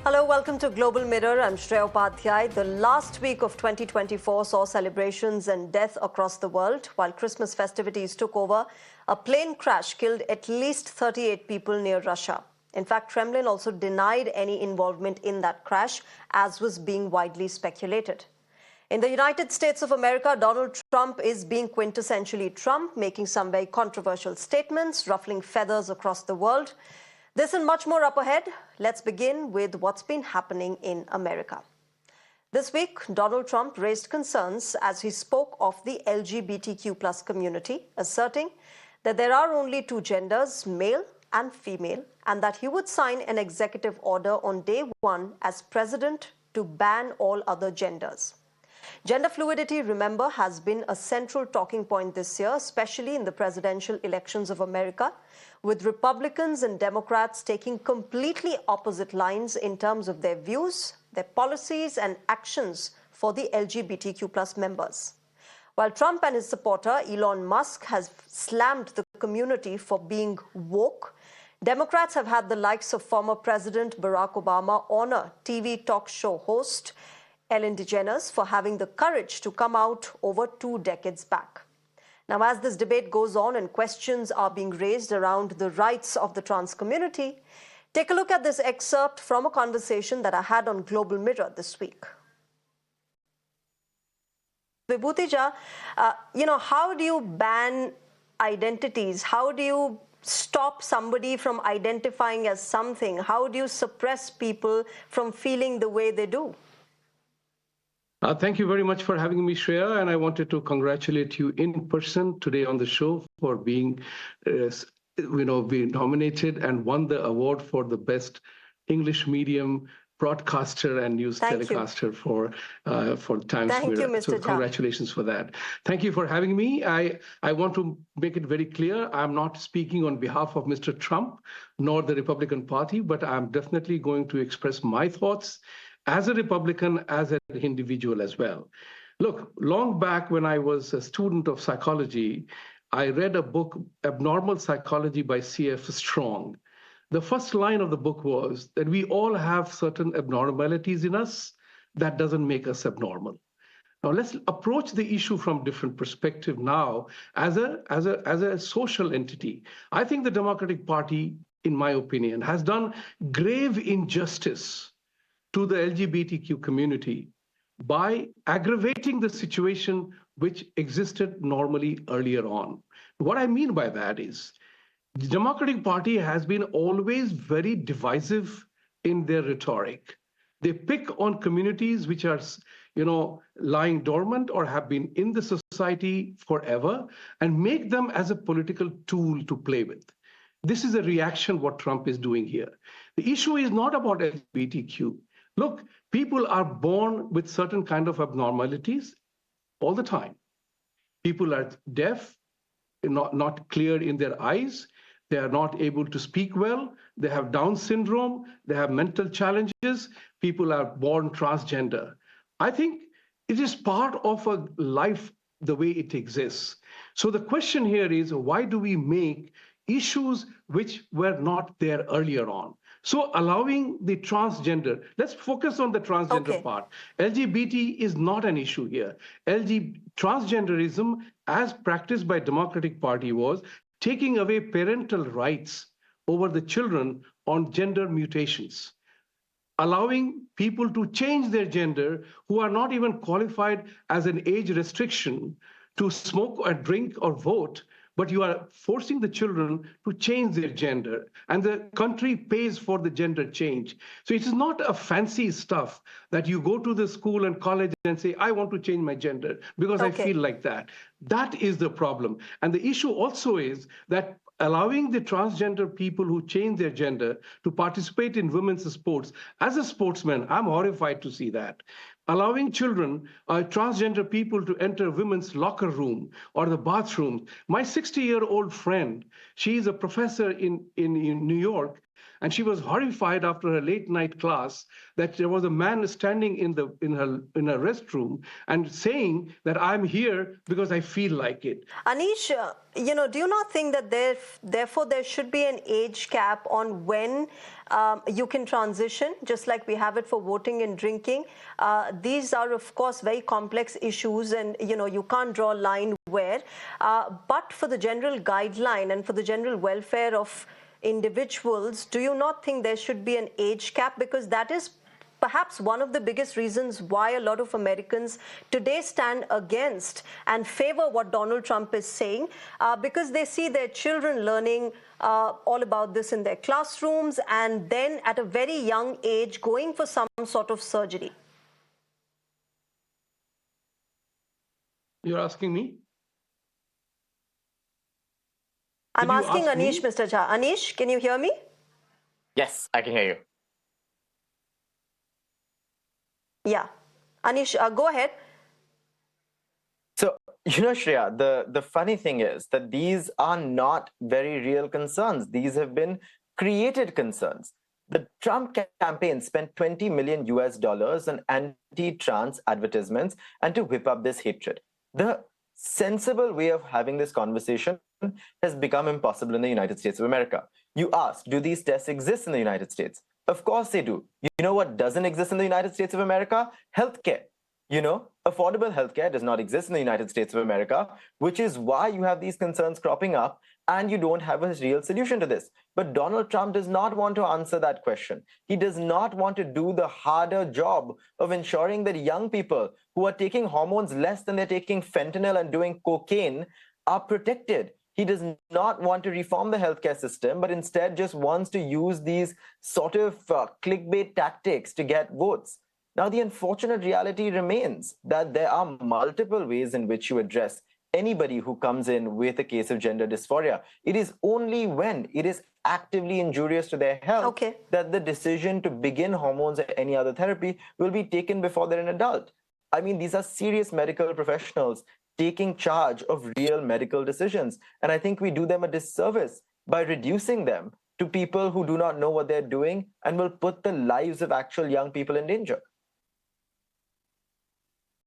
Hello, welcome to Global Mirror. I'm Shreya Upadhyaya. The last week of 2024 saw celebrations and death across the world. While Christmas festivities took over, a plane crash killed at least 38 people near Russia. In fact, Kremlin also denied any involvement in that crash, as was being widely speculated. In the United States of America, Donald Trump is being quintessentially Trump, making some very controversial statements, ruffling feathers across the world. This and much more up ahead. Let's begin with what's been happening in America. This week, Donald Trump raised concerns as he spoke of the LGBTQ+ community, asserting that there are only two genders, male and female, and that he would sign an executive order on day one as president to ban all other genders. Gender fluidity, remember, has been a central talking point this year, especially in the presidential elections of America, with Republicans and Democrats taking completely opposite lines in terms of their views, their policies and actions for the LGBTQ+ members. While Trump and his supporter, Elon Musk, has slammed the community for being woke, Democrats have had the likes of former President Barack Obama honor TV talk show host Ellen DeGeneres for having the courage to come out over 2 decades back. Now, as this debate goes on and questions are being raised around the rights of the trans community, take a look at this excerpt from a conversation that I had on Global Mirror this week. Vibhuti Jha, how do you ban identities? How do you stop somebody from identifying as something? How do you suppress people from feeling the way they do? Thank you very much for having me, Shreya, and I wanted to congratulate you in person today on the show for being, being nominated and won the award for the best English medium broadcaster and news telecaster for Times Thank Mirror. You, Mr. So Jha. congratulations for that. Thank you for having me. I want to make it very clear, I'm not speaking on behalf of Mr. Trump nor the Republican Party, but I'm definitely going to express my thoughts as a Republican, as an individual as well. Look, long back when I was a student of psychology, I read a book, Abnormal Psychology by C.F. Strong. The first line of the book was that we all have certain abnormalities in us. That doesn't make us abnormal. Now let's approach the issue from different perspective now as a social entity. I think the Democratic Party, in my opinion, has done grave injustice to the LGBTQ community by aggravating the situation which existed normally earlier on. What I mean by that is the Democratic Party has been always very divisive in their rhetoric. They pick on communities which are, lying dormant or have been in the society forever and make them as a political tool to play with. This is a reaction what Trump is doing here. The issue is not about LGBTQ. Look, people are born with certain kind of abnormalities all the time. People are deaf, not clear in their eyes. They are not able to speak well. They have Down syndrome. They have mental challenges. People are born transgender. I think it is part of a life the way it exists. So the question here is, why do we make issues which were not there earlier on? So allowing the transgender, let's focus on the transgender part. LGBT is not an issue here. Transgenderism, as practiced by Democratic Party, was taking away parental rights over the children on gender mutations, allowing people to change their gender who are not even qualified as an age restriction to smoke or drink or vote, but you are forcing the children to change their gender, and the country pays for the gender change. So it is not a fancy stuff that you go to the school and college and say, I want to change my gender because I feel like that. That is the problem. And the issue also is that allowing the transgender people who change their gender to participate in women's sports, as a sportsman, I'm horrified to see that. Allowing children, transgender people to enter women's locker room or the bathroom. My 60-year-old friend, she is a professor in New York, and she was horrified after her late night class that there was a man standing in her restroom and saying that I'm here because I feel like it. Anish, do you not think that therefore there should be an age cap on when you can transition, just like we have it for voting and drinking? These are, of course, very complex issues, and you can't draw a line where. But for the general guideline and for the general welfare of individuals, do you not think there should be an age cap? Because that is perhaps one of the biggest reasons why a lot of Americans today stand against and favor what Donald Trump is saying, because they see their children learning all about this in their classrooms and then at a very young age going for some sort of surgery. You're asking me? I'm asking ask Anish, me? Mr. Jha. Anish, can you hear me? Yes, I can hear you. Yeah. Anish, go ahead. So, Shreya, the funny thing is that these are not very real concerns. These have been created concerns. The Trump campaign spent $20 million on anti-trans advertisements and to whip up this hatred. The sensible way of having this conversation has become impossible in the United States of America. You ask, do these tests exist in the United States? Of course they do. You know what doesn't exist in the United States of America? Healthcare. Affordable healthcare does not exist in the United States of America, which is why you have these concerns cropping up and you don't have a real solution to this. But Donald Trump does not want to answer that question. He does not want to do the harder job of ensuring that young people who are taking hormones less than they're taking fentanyl and doing cocaine are protected. He does not want to reform the healthcare system, but instead just wants to use these sort of clickbait tactics to get votes. Now, the unfortunate reality remains that there are multiple ways in which you address anybody who comes in with a case of gender dysphoria. It is only when it is actively injurious to their health that the decision to begin hormones or any other therapy will be taken before they're an adult. I mean, these are serious medical professionals taking charge of real medical decisions. And I think we do them a disservice by reducing them to people who do not know what they're doing and will put the lives of actual young people in danger.